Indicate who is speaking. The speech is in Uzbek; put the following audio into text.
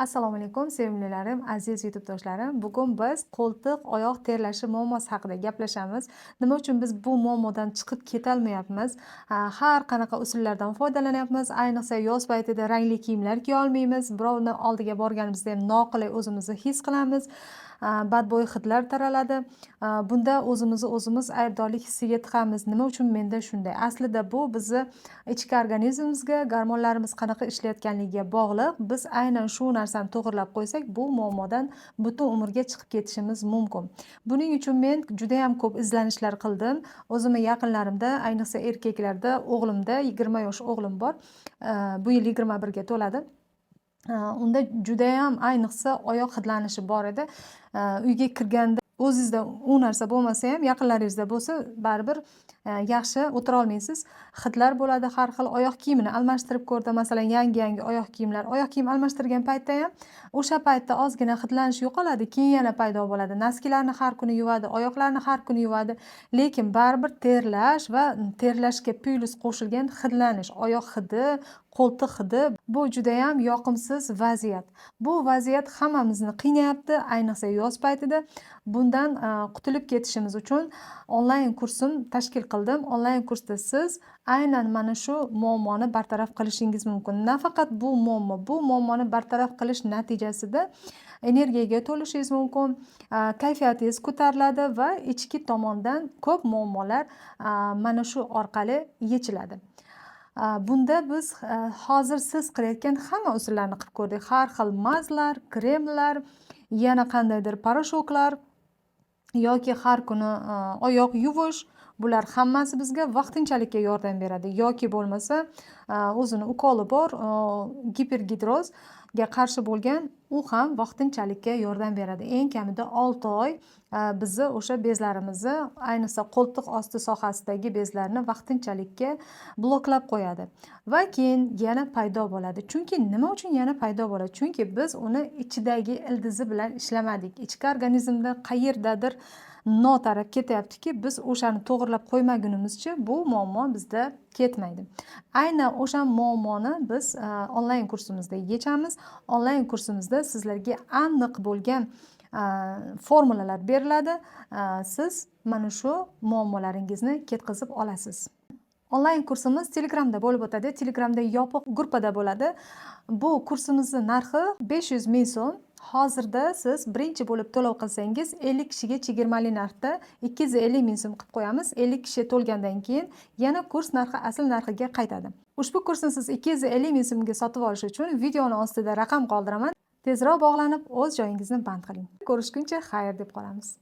Speaker 1: Assalomu alaykum sevimlilarim, aziz yurtdoshlarim. Bugun biz qo'ltiq oyoq terlashi muammosi haqida gaplashamiz. Nima uchun biz bu muammodan chiqib ketolmayapmiz? Har qanaqa usullardan foydalanyapmiz. Ayniqsa yoz paytida rangli kiyimlar kiya olmaymiz. Birovni oldiga borganimizda ham noqulay o'zimizni his qilamiz. Badbo'y hidlar taraladi. Bunda o'zimiz aybdorlik hissiga tiqamiz. Nima uchun menda shunday? Aslida bu bizni ichki organizmimizga, gormonlarimiz qanaqa ishlayotganligiga bog'liq. Biz aynan shu narsani to'g'irlab qo'ysak, bu muammodan butun umrga chiqib ketishimiz mumkin. Buning uchun men juda ham ko'p izlanishlar qildim. O'zimni yaqinlarimda, ayniqsa erkaklarda, o'g'limda 20 yosh o'g'lim bor. Bu yil 21 ga to'ladi. Unda juda ham ayniqsa oyoq hidlanishi bor edi. Uyga kirganda o'zingizda u narsa bo'lmasa ham yaqinlaringizda bo'lsa baribir yaxshi o'tira olmaysiz. Hidlar bo'ladi har xil. Oyoq kiyimini almashtirib ko'rdi, masalan yangi oyoq kiyimlar. Oyoq kiyim almashtirgan paytda ham o'sha paytda ozgina hidlanish yo'qoladi, keyin yana paydo bo'ladi. Naskilarni har kuni yuvadi, oyoqlarni har kuni yuvadi, lekin baribir terlash va terlashga plus qo'shilgan hidlanish, oyoq hidi, qo'ltiq hidi bu juda ham yoqimsiz vaziyat. Bu vaziyat hammamizni qiynayapti, ayniqsa yoz paytida. Bundan qutulib ketishimiz uchun onlayn kursim tashkil qildim. Onlayn kursda siz aynan mana shu muammoni bartaraf qilishingiz mumkin. Nafaqat bu muammoni bartaraf qilish natijasida energiyaga to'lishingiz mumkin, kayfiyatingiz ko'tariladi va ichki tomondan ko'p muammolar mana shu orqali yechiladi. Bunda biz hozir siz qilayotgan hamma usullarni qilib ko'rdik. Har xil mazlar, kremlar, yana qandaydir poрошокlar yoki har kuni oyoq yuvish, bular hammasi bizga vaqtinchalikka yordam beradi. Yoki bo'lmasa o'zini ukoli bor gipergidrozga qarshi bo'lgan, u ham vaqtinchalikka yordam beradi. Eng kamida 6 oy bizni o'sha bezlarimizni, ayniqsa qo'ltiq osti sohasidagi bezlarni vaqtinchalikka bloklab qo'yadi va keyin yana paydo bo'ladi. Chunki nima uchun yana paydo bo'ladi? Chunki biz uni ichidagi ildizi bilan ishlamadik. Ichki organizmda qayerdadir notarab ketyaptiki, biz o'shani to'g'irlab qo'ymagunimizcha bu muammo bizda ketmaydi. Aynan o'sha muammoni biz onlayn kursimizda yechamiz. Onlayn kursimizda sizlarga aniq bo'lgan formulalar beriladi. Siz mana shu muammolaringizni ketkazib olasiz. Onlayn kursimiz Telegramda bo'lib o'tadi. Telegramda yopiq gruppada bo'ladi. Bu kursimizning narxi 500 ming so'm. Hozirda siz birinchi bo'lib to'lov qilsangiz 50 kishiga chegirmali narxda 250 ming so'm qilib qo'yamiz. 50 kishi to'lgandan keyin yana kurs narxi asl narxiga qaytadi. Ushbu kursni siz 250 ming so'mga sotib olish uchun videoni ostida raqam qoldiraman. Tezroq bog'lanib o'z joyingizni band qiling. Ko'rishguncha xayr deb qolamiz.